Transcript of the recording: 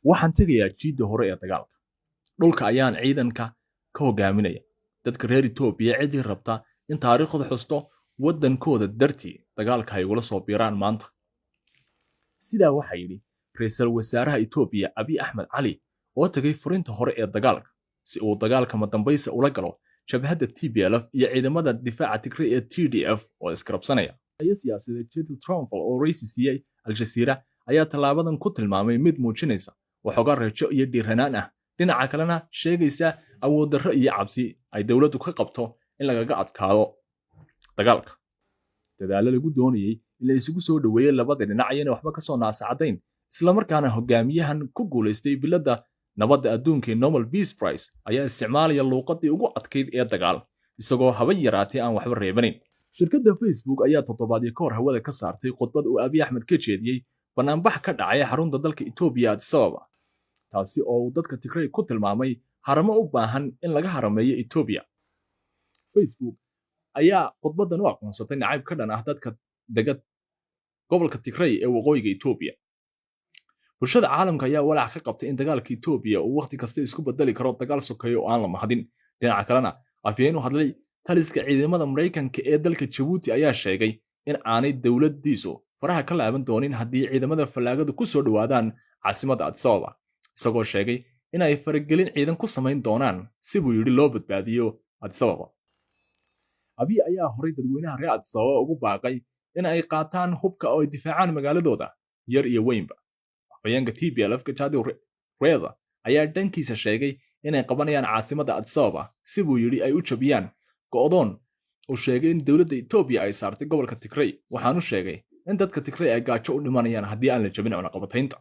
waxaan tegayaa jiidda hore ee dagaalka. Dhulka ayaan ciidanka ka hogaaminaya. Dadka reer Itoobiya cidii rabta in taariikhda xusto waddankooda dartii dagaalka ay ugula soo biiraan maanta. Sidaa waxaa yidhi ra'iisul wasaaraha Itoobiya Abiy Ahmed Cali oo tagay furinta hore ee dagaalka si uu dagaalka madambaysa ula galo shabahadda TPLF iyo ciidamada difaaca Tigray ee TDF oo iskarabsanaya. Siyaasadeed Jadil Trump oo raysisiyay Al Jazeera ayaa talaabadan ku tilmaamay mid muujinaysa waxoogaa rajo iyo dhiiranaan ah, dhinaca kalena sheegaysa awood darro iyo cabsi ay dawladdu ka qabto in lagaga adkaado dagaalka. Dadaalo lagu doonayay in la isugu soo dhaweeyo labada dhinac ayana waxba ka soo naasacadayn, isla markaana hogaamiyahan ku guuleystay biladda nabadda adduunka ee Nobel Peace Prize ayaa isticmaalaya luuqadii ugu adkayd ee dagaal, isagoo haba yaraatee aan waxba reebanin. Shirkadda Facebook ayaa toddobaadyo ka hor hawada ka saartay khudbad uu Abiy Ahmed ka jeediyey banaanbax ka dhacay xarunta dalka Itoobiya Addis Ababa, taasi oo uu dadka Tigray ku tilmaamay haramo u baahan in laga harameeyo Itoobiya. Facebook ayaa khudbadan u aqoonsatay nacayb ka dhan ah dadka degad gobolka Tigray ee waqooyiga Itoobiya. Bulshada caalamka ayaa walaac ka qabtay in dagaalka Itoobiya uu waqti kasta isku bedeli karo dagaal sokeeyo oo aan la mahadin. Dhinaca kalena, afhayeen u hadlay taliska ciidamada Mareykanka ee dalka Djibouti ayaa sheegay in aanay dawladdiisu faraha ka laaban doonin haddii ciidamada fallaagadu ku soo dhawaadaan caasimadda Addis Ababa, isagoo sheegay in ay faragelin ciidan ku samayn doonaan si buu yidhi loo badbaadiyo Addis Ababa. Abiy ayaa horay dadweynaha reer Addis Ababa ugu baaqay in ay qaataan hubka oo ay difaacaan magaaladooda yar iyo weynba. Afhayeenka TPLF Gachagua Reetha ayaa dhankiisa sheegay inay qabanayaan caasimadda Addis Ababa si buu yidhi ay u jabiyaan go'doon uu sheegay in dawladda Itoobiya ay saartay gobolka Tigray, waxaanu sheegay in dadka Tigray ay gaajo u dhimanayaan haddii aan la jabin cunaqabataynta.